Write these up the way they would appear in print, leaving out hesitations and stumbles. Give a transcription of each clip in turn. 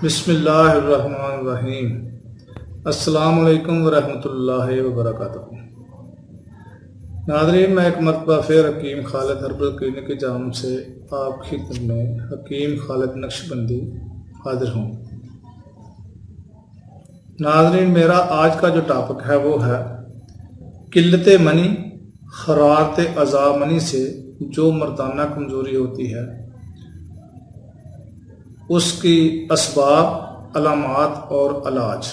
بسم اللہ الرحمن الرحیم۔ السلام علیکم ورحمۃ اللہ وبرکاتہ۔ ناظرین، میں ایک مرتبہ پھر حکیم خالد ہربل کلینک کی جانب سے آپ کی خدمت میں حکیم خالد نقشبندی حاضر ہوں۔ ناظرین، میرا آج کا جو ٹاپک ہے وہ ہے قلت منی، حرارت اعضاء منی سے جو مردانہ کمزوری ہوتی ہے اس کی اسباب، علامات اور علاج۔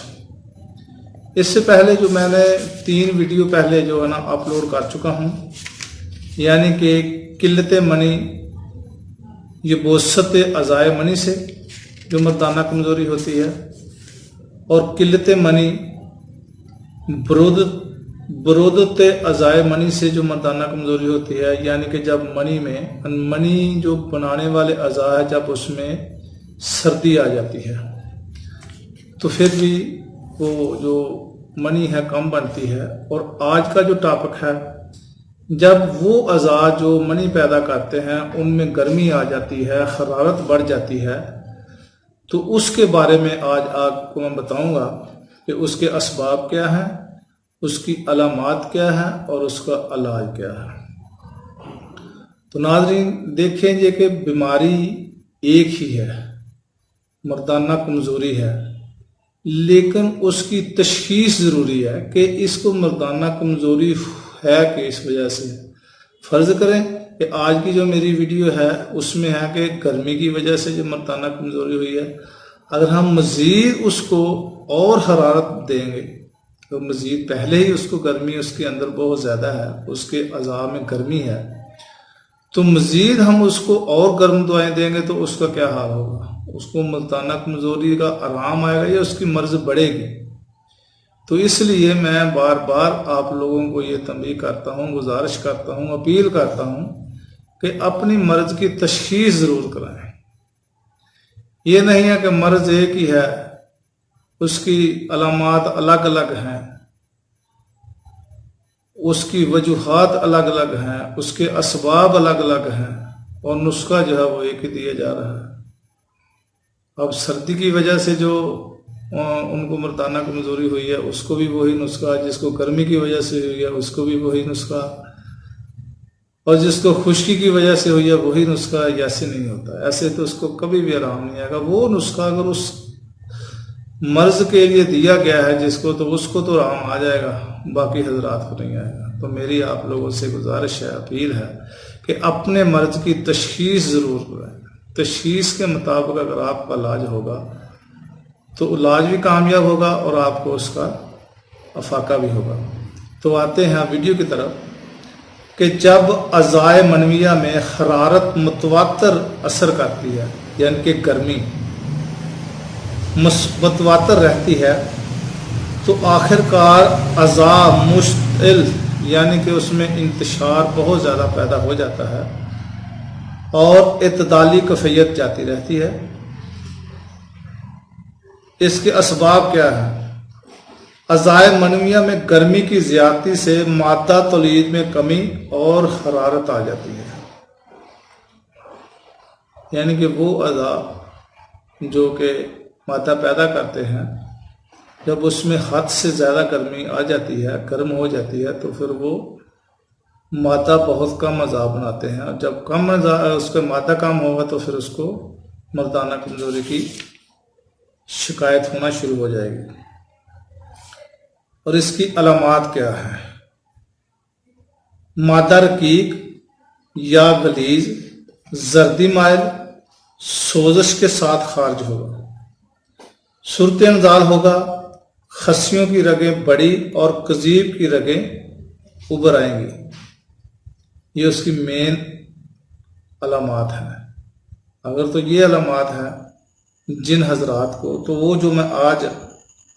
اس سے پہلے جو میں نے 3 ویڈیو پہلے جو ہے نا اپلوڈ کر چکا ہوں، یعنی کہ قلت منی یہ بوست اعضاء منی سے جو مردانہ کمزوری ہوتی ہے، اور قلت منی برودت اعضاء منی سے جو مردانہ کمزوری ہوتی ہے، یعنی کہ جب منی جو بنانے والے اعضاء ہے جب اس میں سردی آ جاتی ہے تو پھر بھی وہ جو منی ہے کم بنتی ہے۔ اور آج کا جو ٹاپک ہے، جب وہ اعضاء جو منی پیدا کرتے ہیں ان میں گرمی آ جاتی ہے، حرارت بڑھ جاتی ہے، تو اس کے بارے میں آج آپ کو میں بتاؤں گا کہ اس کے اسباب کیا ہیں، اس کی علامات کیا ہیں اور اس کا علاج کیا ہے۔ تو ناظرین دیکھیں یہ کہ بیماری ایک ہی ہے، مردانہ کمزوری ہے، لیکن اس کی تشخیص ضروری ہے کہ اس کو مردانہ کمزوری ہے کہ اس وجہ سے۔ فرض کریں کہ آج کی جو میری ویڈیو ہے اس میں ہے کہ گرمی کی وجہ سے جو مردانہ کمزوری ہوئی ہے، اگر ہم مزید اس کو اور حرارت دیں گے تو مزید پہلے ہی اس کو گرمی اس کے اندر بہت زیادہ ہے، اس کے اعضاء میں گرمی ہے، تو مزید ہم اس کو اور گرم دوائیں دیں گے تو اس کا کیا حال ہوگا؟ اس کو مردانہ کمزوری کا آرام آئے گا یا اس کی مرض بڑھے گی؟ تو اس لیے میں بار بار آپ لوگوں کو یہ تنبیہ کرتا ہوں، گزارش کرتا ہوں، اپیل کرتا ہوں کہ اپنی مرض کی تشخیص ضرور کرائیں۔ یہ نہیں ہے کہ مرض ایک ہی ہے، اس کی علامات الگ الگ ہیں، اس کی وجوہات الگ الگ ہیں، اس کے اسباب الگ الگ ہیں، اور نسخہ جو ہے وہ ایک ہی دیا جا رہا ہے۔ اب سردی کی وجہ سے جو ان کو مردانہ کمزوری ہوئی ہے اس کو بھی وہی نسخہ، جس کو گرمی کی وجہ سے ہوئی ہے اس کو بھی وہی نسخہ، اور جس کو خشکی کی وجہ سے ہوئی ہے وہی نسخہ، ایسے نہیں ہوتا، ایسے تو اس کو کبھی بھی آرام نہیں آئے گا۔ وہ نسخہ اگر اس مرض کے لیے دیا گیا ہے جس کو، تو اس کو تو آرام آ جائے گا، باقی حضرات کو نہیں آئے گا۔ تو میری آپ لوگوں سے گزارش ہے، اپیل ہے کہ اپنے مرض کی تشخیص ضرور کرائیں۔ تشخیص کے مطابق اگر آپ کا علاج ہوگا تو علاج بھی کامیاب ہوگا اور آپ کو اس کا افاقہ بھی ہوگا۔ تو آتے ہیں ویڈیو کی طرف کہ جب اعضاء منویہ میں حرارت متواتر اثر کرتی ہے، یعنی کہ گرمی متواتر رہتی ہے، تو آخر کار اعضاء مشتعل، یعنی کہ اس میں انتشار بہت زیادہ پیدا ہو جاتا ہے اور اعتدالی کیفیت جاتی رہتی ہے۔ اس کے اسباب کیا ہیں؟ اعضاء منویہ میں گرمی کی زیادتی سے مادہ تولید میں کمی اور حرارت آ جاتی ہے، یعنی کہ وہ اعضاء جو کہ مادہ پیدا کرتے ہیں جب اس میں حد سے زیادہ گرمی آ جاتی ہے، گرم ہو جاتی ہے، تو پھر وہ مادہ بہت کم اعضاء بناتے ہیں، اور جب کم اس کا مادہ کم ہوگا تو پھر اس کو مردانہ کمزوری کی شکایت ہونا شروع ہو جائے گی۔ اور اس کی علامات کیا ہیں؟ مادہ رقیق یا غلیظ، زردی مائل، سوزش کے ساتھ خارج ہوگا، صورت انزال ہوگا، خصیوں کی رگیں بڑی اور قضیب کی رگیں ابھر آئیں گی۔ یہ اس کی مین علامات ہیں۔ اگر تو یہ علامات ہیں جن حضرات کو، تو وہ جو میں آج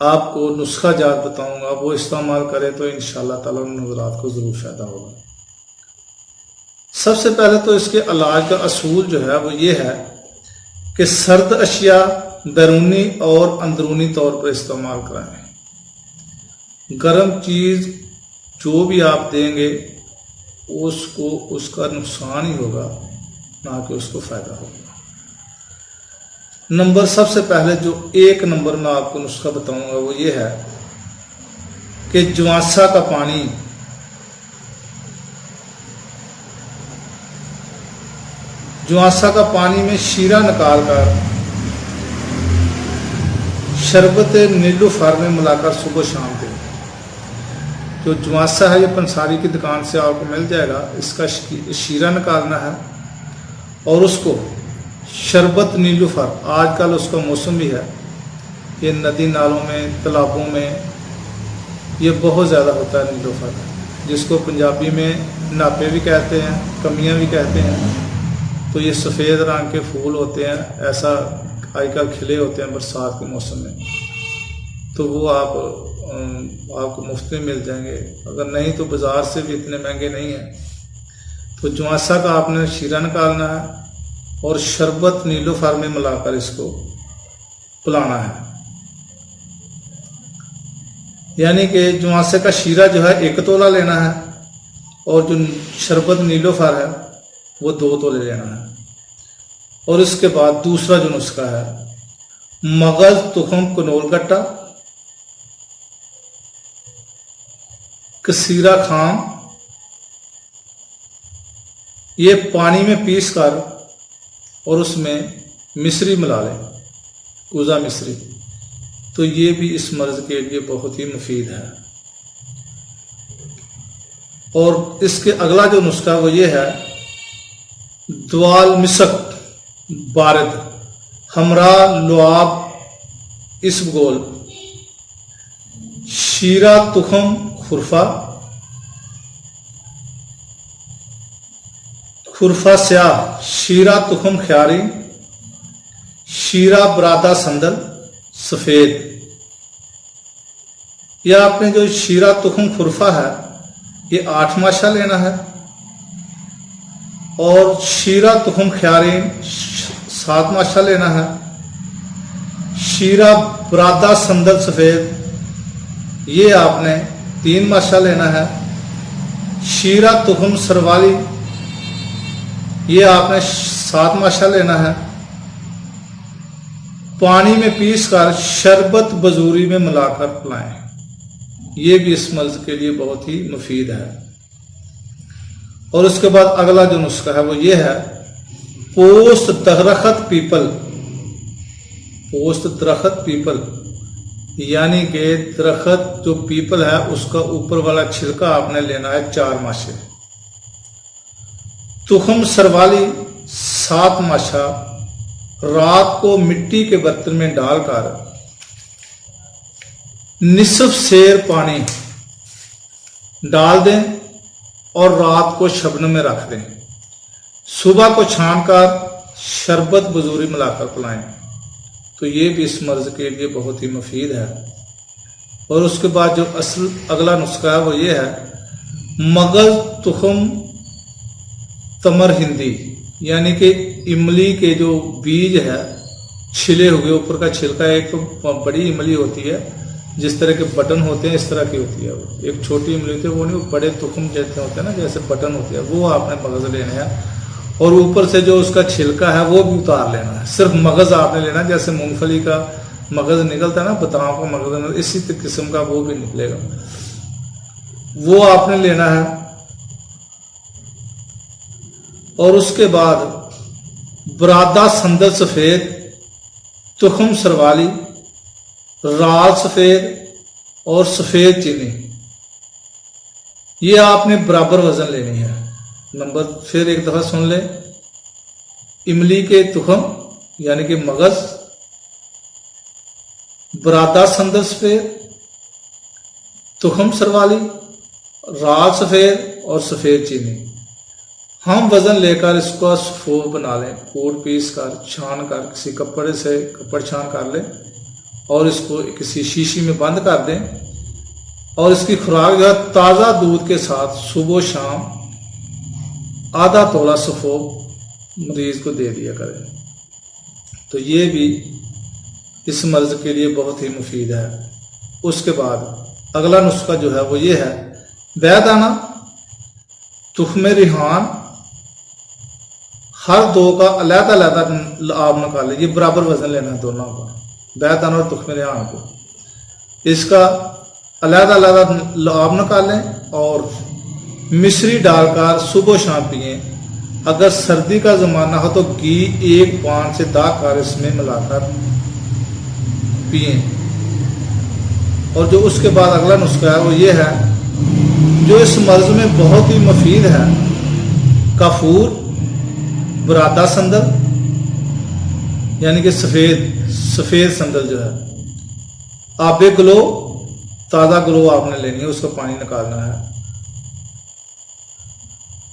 آپ کو نسخہ جات بتاؤں گا وہ استعمال کریں تو انشاءاللہ تعالیٰ ان حضرات کو ضرور فائدہ ہوگا۔ سب سے پہلے تو اس کے علاج کا اصول جو ہے وہ یہ ہے کہ سرد اشیاء بیرونی اور اندرونی طور پر استعمال کرائیں۔ گرم چیز جو بھی آپ دیں گے اس کو اس کا نقصان ہی ہوگا، نہ کہ اس کو فائدہ ہوگا۔ نمبر سب سے پہلے جو 1 نمبر میں آپ کو نسخہ بتاؤں گا وہ یہ ہے کہ جوانسا کا پانی میں شیرہ نکال کر شربت نیلوفر میں ملا کر صبح شام دیں۔ جو جوانسا ہے یہ پنساری کی دکان سے آپ کو مل جائے گا، اس کا شیرہ نکالنا ہے اور اس کو شربت نیلوفر، آج کل اس کا موسم بھی ہے، یہ ندی نالوں میں تالابوں میں یہ بہت زیادہ ہوتا ہے نیلوفر، جس کو پنجابی میں ناپے بھی کہتے ہیں، کمیاں بھی کہتے ہیں۔ تو یہ سفید رنگ کے پھول ہوتے ہیں، ایسا آج کل کھلے ہوتے ہیں برسات کے موسم میں، تو وہ آپ کو مفت میں مل جائیں گے، اگر نہیں تو بازار سے بھی اتنے مہنگے نہیں ہیں۔ تو جوانسا کا آپ نے شیرہ نکالنا ہے اور شربت نیلوفر میں ملا کر اس کو پلانا ہے، یعنی کہ جوانسے کا شیرہ جو ہے 1 تولہ لینا ہے اور جو شربت نیلوفر ہے وہ 2 تولے لینا ہے۔ اور اس کے بعد دوسرا جو نسخہ ہے، مغز، تخم، کنول گٹا، کثیرہ خام، یہ پانی میں پیس کر اور اس میں مصری ملا لیں، کوزہ مصری، تو یہ بھی اس مرض کے لیے بہت ہی مفید ہے۔ اور اس کے اگلا جو نسخہ وہ یہ ہے، دوال مسک بارد، ہمراہ لعاب اسبگول، شیرہ تخم خرفہ سیاہ، شیرہ تخم خیاری، شیرہ برادہ سندل سفید۔ یہ آپ نے جو شیرہ تخم خرفہ ہے یہ 8 ماشا لینا ہے اور شیرہ تخم خیارین 7 ماشا لینا ہے، شیرہ برادہ سندل سفید یہ آپ نے 3 ماشا لینا ہے، شیرہ تخم سروالی یہ آپ نے 7 ماشا لینا ہے، پانی میں پیس کر شربت بزوری میں ملا کر پلائیں، یہ بھی اس مرض کے لیے بہت ہی مفید ہے۔ اور اس کے بعد اگلا جو نسخہ ہے وہ یہ ہے، پوست درخت پیپل، پوست درخت پیپل یعنی کہ درخت جو پیپل ہے اس کا اوپر والا چھلکا آپ نے لینا ہے 4 ماشے، تخم سروالی 7 ماشا، رات کو مٹی کے برتن میں ڈال کر نصف سیر پانی ڈال دیں اور رات کو شبنم میں رکھ دیں، صبح کو چھان کر شربت بزوری ملا کر پلائیں، تو یہ بھی اس مرض کے لیے بہت ہی مفید ہے۔ اور اس کے بعد جو اگلا نسخہ ہے وہ یہ ہے، مغز تخم تمر ہندی یعنی کہ املی کے جو بیج ہے چھلے ہوئے، اوپر کا چھلکا، ایک تو بڑی املی ہوتی ہے جس طرح کے بٹن ہوتے ہیں اس طرح کی ہوتی ہے، وہ ایک چھوٹی املی ہوتی ہے، وہ نہیں، وہ بڑے تخم جیسے ہوتے ہیں نا، جیسے بٹن ہوتے ہیں، وہ آپ نے مغز لینے ہیں اور اوپر سے جو اس کا چھلکا ہے وہ بھی اتار لینا ہے، صرف مغز آپ نے لینا، جیسے مونگ پھلی کا مغز نکلتا ہے نا، بادام کا مغز، اسی قسم کا وہ بھی نکلے گا، وہ آپ نے لینا ہے۔ اور اس کے بعد برادہ سندل سفید، تخم سروالی، رال سفید اور سفید چینی، یہ آپ نے برابر وزن لینی ہے۔ نمبر پھر ایک دفعہ سن لیں، املی کے تخم یعنی کہ مغز، برادہ سندل سفید، تخم سروالی، رال سفید اور سفید چینی، ہم وزن لے کر اس کو سفوف بنا لیں، کوٹ پیس کر چھان کر کسی کپڑے سے کپڑ چھان کر لیں اور اس کو کسی شیشی میں بند کر دیں، اور اس کی خوراک جو ہے تازہ دودھ کے ساتھ صبح و شام آدھا تولہ سفوف مریض کو دے دیا کریں، تو یہ بھی اس مرض کے لیے بہت ہی مفید ہے۔ اس کے بعد اگلا نسخہ جو ہے وہ یہ ہے، بے دانہ، تخم ریحان، ہر دو کا علیحدہ علیحدہ آپ نکالیں، یہ برابر وزن لینا ہے دونوں کا، بیعتان اور تخم ریحان کو، اس کا علیحدہ علیحدہ آپ نکالیں اور مصری ڈال کر صبح و شام پئیں۔ اگر سردی کا زمانہ ہو تو گھی 1 پان سے 10 کار اس میں ملا کر پئیں۔ اور جو اس کے بعد اگلا نسخہ ہے وہ یہ ہے جو اس مرض میں بہت ہی مفید ہے، کافور، برادہ سندل، یعنی کہ سفید سندل جو ہے، آب گلو، تازہ گلو آپ نے لینی ہے، اس کا پانی نکالنا ہے،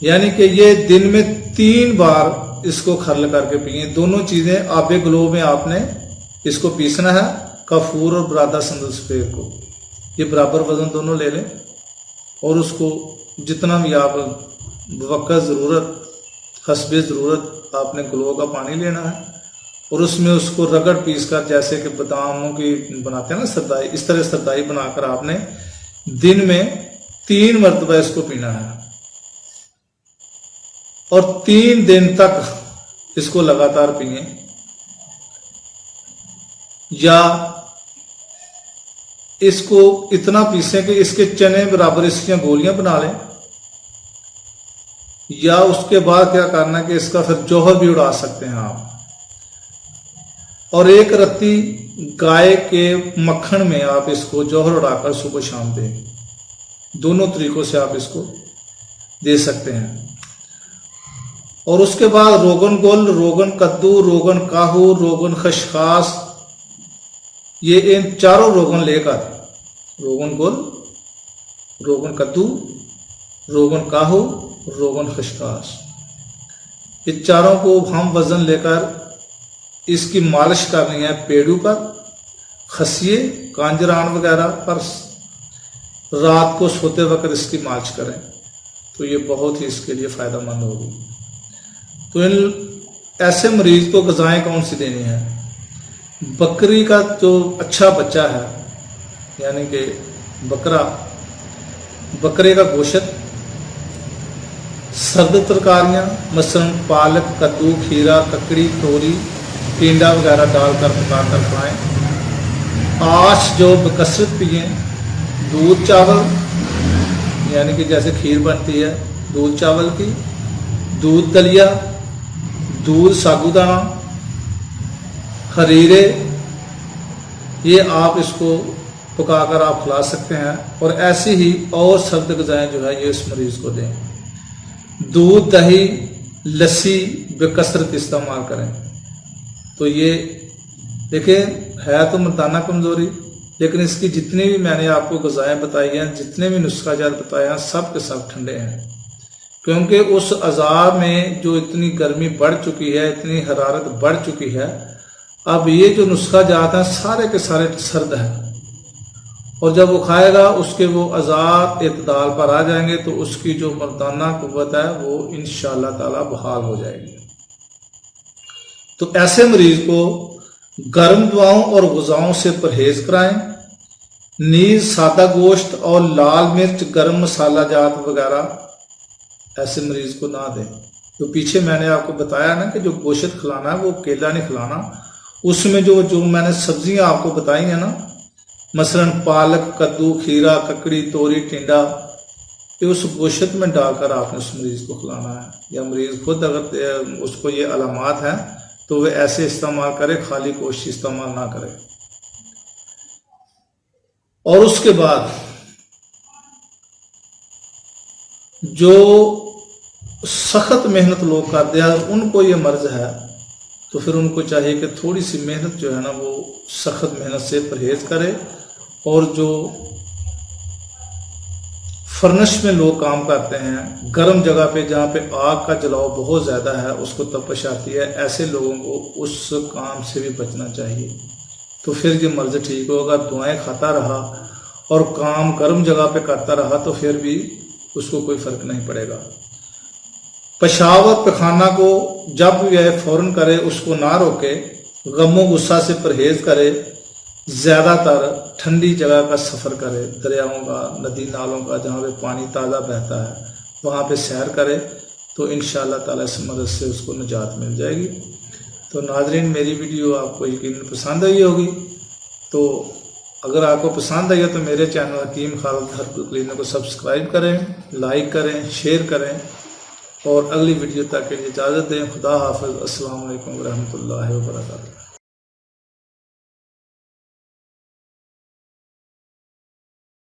یعنی کہ یہ دن میں 3 بار اس کو کھرل کر کے پئیں۔ دونوں چیزیں آب گلو میں آپ نے اس کو پیسنا ہے، کافور اور برادہ سندل سفید کو، یہ برابر وزن دونوں لے لیں اور اس کو جتنا بھی آپ وقت ضرورت حسب ضرورت آپ نے گلو کا پانی لینا ہے اور اس میں اس کو رگڑ پیس کر، جیسے کہ باداموں کی بناتے ہیں نا سردائی، اس طرح سردائی بنا کر آپ نے دن میں 3 مرتبہ اس کو پینا ہے اور 3 دن تک اس کو لگاتار پئیں، یا اس کو اتنا پیسیں کہ اس کے چنے برابر اس کی گولیاں بنا لیں، یا اس کے بعد کیا کرنا کہ اس کا پھر جوہر بھی اڑا سکتے ہیں آپ، اور 1 رتی گائے کے مکھن میں آپ اس کو جوہر اڑا کر صبح شام دیں، دونوں طریقوں سے آپ اس کو دے سکتے ہیں۔ اور اس کے بعد روغن گل، روغن کدو، روغن کاہو، روغن خشخاش، یہ ان چاروں روغن لے کر، روغن گل، روغن کدو، روغن کاہو، روغن خشخاش، یہ چاروں کو ہم وزن لے کر اس کی مالش کرنی ہے پیڑوں پر، خسیے، کانجران وغیرہ پر، رات کو سوتے وقت اس کی مالش کریں تو یہ بہت ہی اس کے لیے فائدہ مند ہوگی۔ تو ان ایسے مریض کو غذائیں کون سی دینی ہیں؟ بکری کا جو اچھا بچہ ہے، یعنی کہ بکرے کا گوشت، سرد ترکاریاں مثلا پالک، کدو، کھیرا، ککڑی، توری، ٹینڈا وغیرہ ڈال کر پکا کر کھائیں۔ آش جو بکثرت پئیں، دودھ چاول، یعنی کہ جیسے کھیر بنتی ہے دودھ چاول کی، دودھ دلیا، دودھ ساگو دانہ، خریرے، یہ آپ اس کو پکا کر آپ کھلا سکتے ہیں۔ اور ایسی ہی اور سرد غذائیں جو ہے یہ اس مریض کو دیں۔ دودھ، دہی، لسی بکثرت استعمال کریں۔ تو یہ دیکھیں ہے تو مردانہ کمزوری، لیکن اس کی جتنی بھی میں نے آپ کو غذائیں بتائی ہیں، جتنے بھی نسخہ جات بتائے ہیں، سب کے سب ٹھنڈے ہیں، کیونکہ اس اعضاء میں جو اتنی گرمی بڑھ چکی ہے، اتنی حرارت بڑھ چکی ہے، اب یہ جو نسخہ جات ہیں سارے کے سارے سرد ہیں، اور جب وہ کھائے گا اس کے وہ اعضاء اعتدال پر آ جائیں گے تو اس کی جو مردانہ قوت ہے وہ انشاءاللہ تعالی بحال ہو جائے گی۔ تو ایسے مریض کو گرم دواؤں اور غذاؤں سے پرہیز کرائیں، نیز سادہ گوشت اور لال مرچ، گرم مسالہ جات وغیرہ ایسے مریض کو نہ دیں۔ جو پیچھے میں نے آپ کو بتایا نا کہ جو گوشت کھلانا ہے وہ کیلا نہیں کھلانا، اس میں جو میں نے سبزیاں آپ کو بتائی ہیں نا، مثلا پالک، کدو، کھیرا، ککڑی، توری، ٹینڈا، یہ اس گوشت میں ڈال کر آپ نے اس مریض کو کھلانا ہے، یا مریض خود اگر اس کو یہ علامات ہیں تو وہ ایسے استعمال کرے، خالی گوشت استعمال نہ کرے۔ اور اس کے بعد جو سخت محنت لوگ کرتے ہیں، ان کو یہ مرض ہے تو پھر ان کو چاہیے کہ تھوڑی سی محنت جو ہے نا وہ سخت محنت سے پرہیز کرے، اور جو فرنش میں لوگ کام کرتے ہیں، گرم جگہ پہ جہاں پہ آگ کا جلاؤ بہت زیادہ ہے، اس کو تپش آتی ہے، ایسے لوگوں کو اس کام سے بھی بچنا چاہیے۔ تو پھر یہ مرض ٹھیک ہوگا، دعائیں کھاتا رہا اور کام گرم جگہ پہ کرتا رہا تو پھر بھی اس کو کوئی فرق نہیں پڑے گا۔ پیشاب اور پخانہ کو جب یہ فوراً کرے اس کو نہ روکے، غم و غصہ سے پرہیز کرے، زیادہ تر ٹھنڈی جگہ کا سفر کرے، دریاؤں کا، ندی نالوں کا، جہاں پہ پانی تازہ بہتا ہے وہاں پہ سیر کرے تو انشاءاللہ تعالیٰ اس مدد سے اس کو نجات مل جائے گی۔ تو ناظرین، میری ویڈیو آپ کو یقیناً پسند آئی ہوگی، تو اگر آپ کو پسند آئی ہے تو میرے چینل حکیم خالد ہربل کلینک کو سبسکرائب کریں، لائک کریں، شیئر کریں، اور اگلی ویڈیو تک کے لیے اجازت دیں۔ خدا حافظ۔ السلام علیکم ورحمۃ اللہ وبرکاتہ۔